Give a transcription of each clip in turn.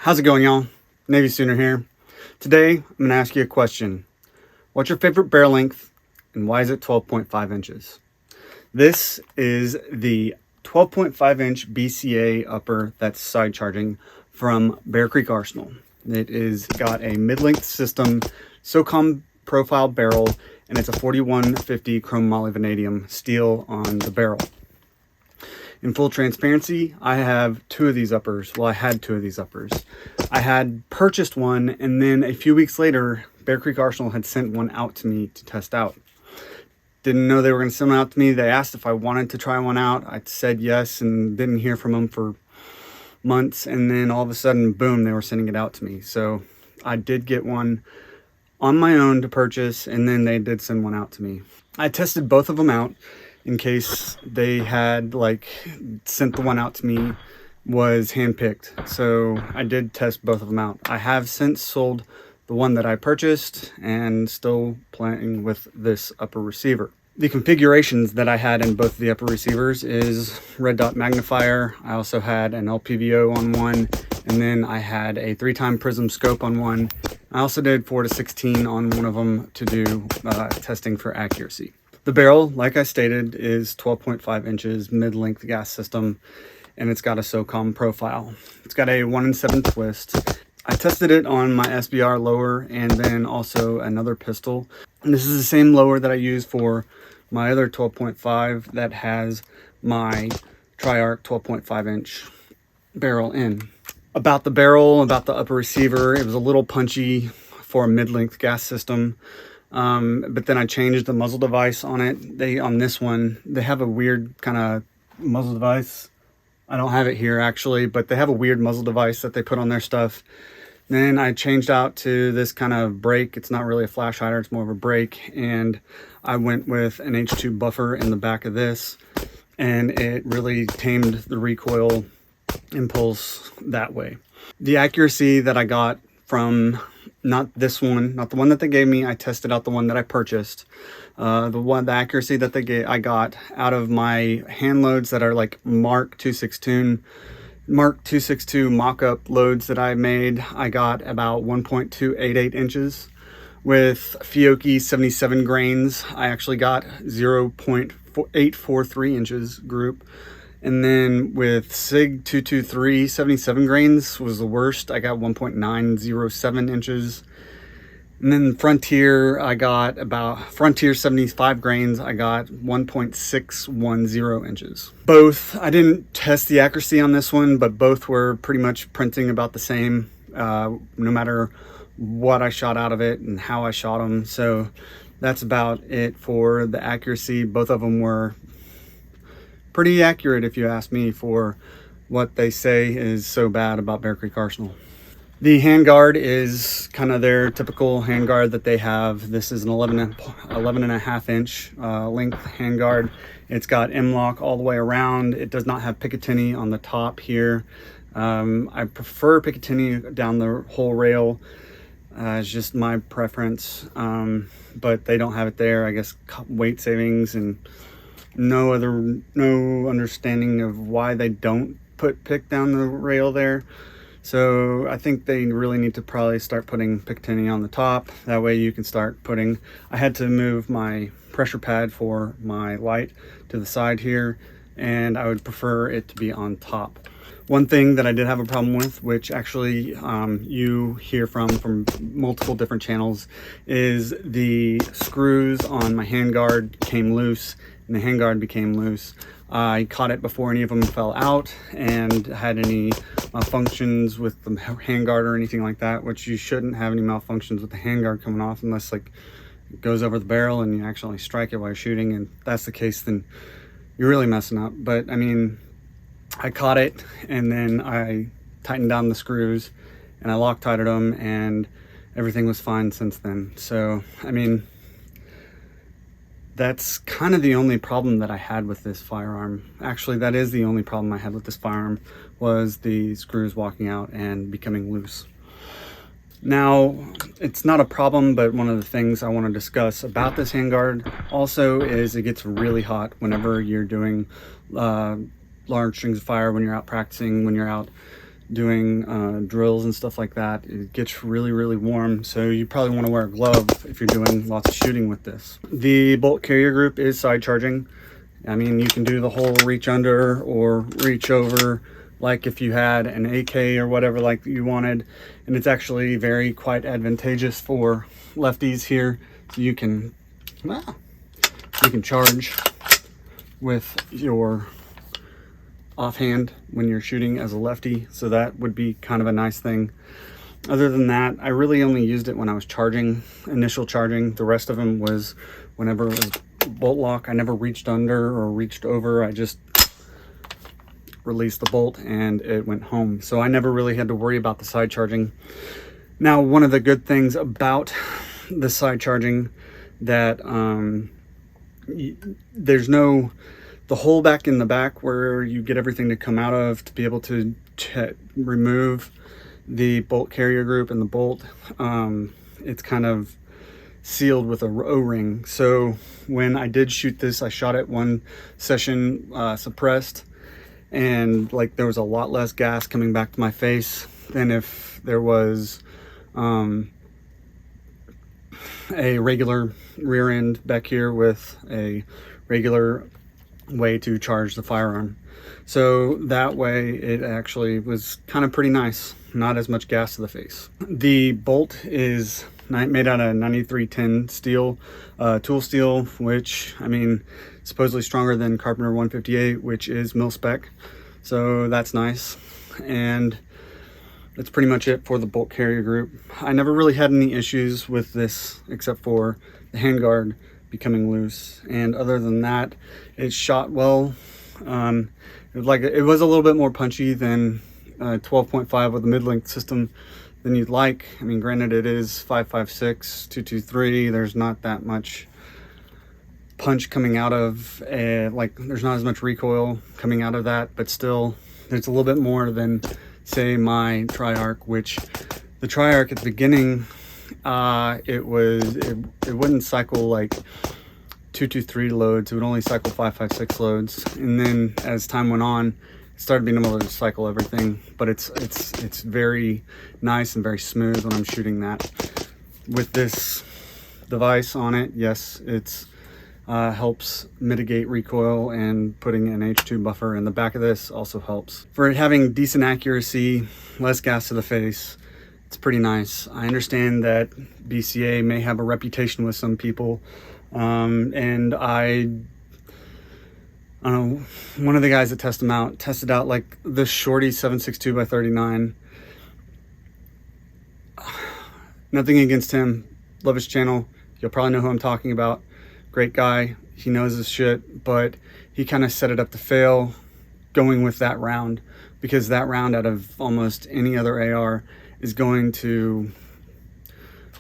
How's it going, y'all? Navysooner here. Today, I'm going to ask you a question. What's your favorite barrel length and why is it 12.5 inches? This is the 12.5 inch BCA upper that's side charging from Bear Creek Arsenal. It is got a mid-length system, SOCOM profile barrel, and it's a 4150 chrome molybdenum steel on the barrel. In full transparency, I have two of these uppers. Well, I had two of these uppers. I had purchased one, and then a few weeks later, Bear Creek Arsenal had sent one out to me to test out. Didn't know they were going to send one out to me. They asked if I wanted to try one out. I said yes, and didn't hear from them for months. And then all of a sudden, boom, they were sending it out to me. So I did get one on my own to purchase, and then they did send one out to me. I tested both of them out in case they had sent the one out to me was handpicked. So I did test both of them out. I have since sold the one that I purchased and still playing with this upper receiver. The configurations that I had in both of the upper receivers is red dot magnifier. I also had an LPVO on one, and then I had a 3-time prism scope on one. I also did 4-16 on one of them to do testing for accuracy. The barrel, like I stated, is 12.5 inches mid-length gas system, and it's got a SOCOM profile. It's got a 1-in-7 twist. I tested it on my SBR lower and then also another pistol. And this is the same lower that I use for my other 12.5 that has my Tri-Arc 12.5 inch barrel in. About the barrel, about the upper receiver, it was a little punchy for a mid-length gas system. But then I changed the muzzle device on it. On this one, they have a weird kind of muzzle device. I don't have it here actually, but they have a weird muzzle device that they put on their stuff. Then I changed out to this kind of brake. It's not really a flash hider, it's more of a brake. And I went with an H2 buffer in the back of this, and it really tamed the recoil impulse that way. The accuracy that I got from not this one, not the one that they gave me. I tested out the one that I purchased. The accuracy that I got out of my hand loads that are like Mark 262 mock-up loads that I made, I got about 1.288 inches. With Fiocchi 77 grains, I actually got 0.843 inches group. And then with SIG 223, 77 grains was the worst. I got 1.907 inches. And then Frontier, Frontier 75 grains, I got 1.610 inches. Both, I didn't test the accuracy on this one, but both were pretty much printing about the same, no matter what I shot out of it and how I shot them. So that's about it for the accuracy. Both of them were pretty accurate, if you ask me, for what they say is so bad about Bear Creek Arsenal. The handguard is kind of their typical handguard that they have. This is an 11.5 inch length handguard. It's got M-lock all the way around. It does not have Picatinny on the top here. I prefer Picatinny down the whole rail. It's just my preference, but they don't have it there. I guess weight savings and no understanding of why they don't put pick down the rail there. So I think they really need to probably start putting Picatinny on the top. That way you can start putting, I had to move my pressure pad for my light to the side here, and I would prefer it to be on top. One thing that I did have a problem with, which actually you hear from multiple different channels, is the screws on my handguard came loose and the handguard became loose. I caught it before any of them fell out and had any malfunctions with the handguard or anything like that, which you shouldn't have any malfunctions with the handguard coming off unless it goes over the barrel and you actually strike it while you're shooting, and if that's the case, then you're really messing up. But I mean, I caught it and then I tightened down the screws and I Loctited them and everything was fine since then. So I mean, that's kind of the only problem that I had with this firearm. Actually, that is the only problem I had with this firearm, was the screws walking out and becoming loose. Now, it's not a problem, but one of the things I want to discuss about this handguard also is it gets really hot whenever you're doing large strings of fire, when you're out practicing, when you're out doing drills and stuff like that. It gets really warm, so you probably want to wear a glove if you're doing lots of shooting with this. The bolt carrier group is side charging. I mean, you can do the whole reach under or reach over, like if you had an AK or whatever like you wanted, and it's actually quite advantageous for lefties here. So you can charge with your offhand when you're shooting as a lefty, so that would be kind of a nice thing. Other than that, I really only used it when I was charging, initial charging. The rest of them was whenever it was bolt lock. I never reached under or reached over. I just released the bolt and it went home, so I never really had to worry about the side charging. Now, one of the good things about the side charging that there's no the hole back in the back where you get everything to come out of to be able to remove the bolt carrier group and the bolt. It's kind of sealed with a O-ring. So when I did shoot this, I shot it one session suppressed, and like there was a lot less gas coming back to my face than if there was a regular rear end back here with a regular way to charge the firearm. So that way it actually was kind of pretty nice, not as much gas to the face. The bolt is made out of 9310 steel, tool steel, which, I mean, supposedly stronger than Carpenter 158, which is mil spec, so that's nice. And that's pretty much it for the bolt carrier group. I never really had any issues with this except for the handguard becoming loose, and other than that, it shot well. It was a little bit more punchy than 12.5 with a mid-length system than you'd like. I mean, granted, it is 5.56 223. There's not that much punch coming out of there's not as much recoil coming out of that, but still there's a little bit more than, say, my Tri-Arc, which the Tri-Arc at the beginning, it wouldn't cycle like 223 loads. It would only cycle 5.56 loads, and then as time went on, it started being able to cycle everything. But it's very nice and very smooth when I'm shooting that. With this device on it, yes, it's helps mitigate recoil, and putting an H2 buffer in the back of this also helps. For it having decent accuracy, less gas to the face, it's pretty nice. I understand that BCA may have a reputation with some people, and I don't know, one of the guys that tested out like the Shorty 7.62x39. Nothing against him, love his channel, you'll probably know who I'm talking about. Great guy, he knows his shit, but he kind of set it up to fail going with that round, because that round out of almost any other AR is going to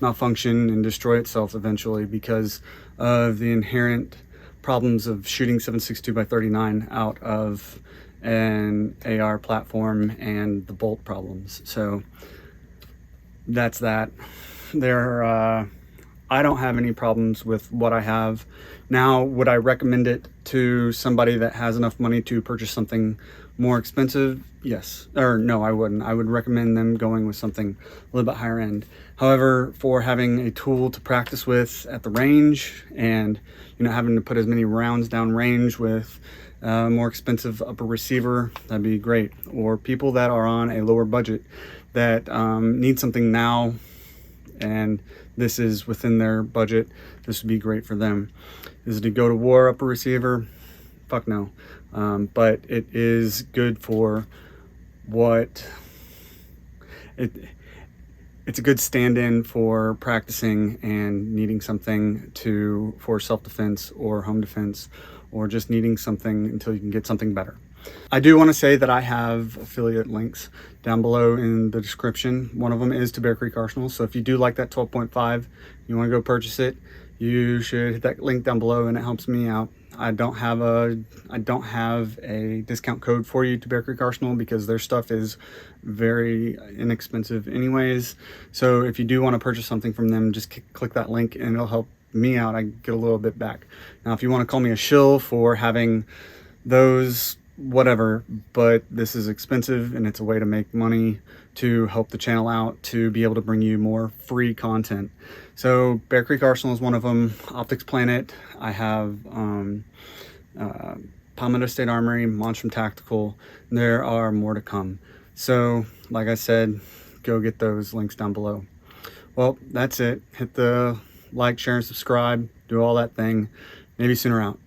malfunction and destroy itself eventually because of the inherent problems of shooting 7.62x39 out of an AR platform and the bolt problems. So that's that. I don't have any problems with what I have. Now, would I recommend it to somebody that has enough money to purchase something more expensive? Yes. Or no, I wouldn't. I would recommend them going with something a little bit higher end. However, for having a tool to practice with at the range, and having to put as many rounds down range with a more expensive upper receiver, that'd be great. Or people that are on a lower budget that need something now, and this is within their budget, this would be great for them. Is it a go to war upper receiver? Fuck no. But it is good for what it's a good stand-in for practicing and needing something for self-defense or home defense, or just needing something until you can get something better. I do want to say that I have affiliate links down below in the description. One of them is to Bear Creek Arsenal. So if you do like that 12.5, you want to go purchase it, you should hit that link down below, and it helps me out. I don't have a discount code for you to Bear Creek Arsenal because their stuff is very inexpensive anyways. So if you do want to purchase something from them, just click that link and it'll help me out. I get a little bit back. Now, if you want to call me a shill for having those whatever, but this is expensive and it's a way to make money to help the channel out, to be able to bring you more free content. So Bear Creek Arsenal is one of them. Optics Planet, I have Palmetto State Armory, Monstrum Tactical. There are more to come. So like I said, go get those links down below. Well, that's it. Hit the like, share, and subscribe. Do all that thing. Navysooner out.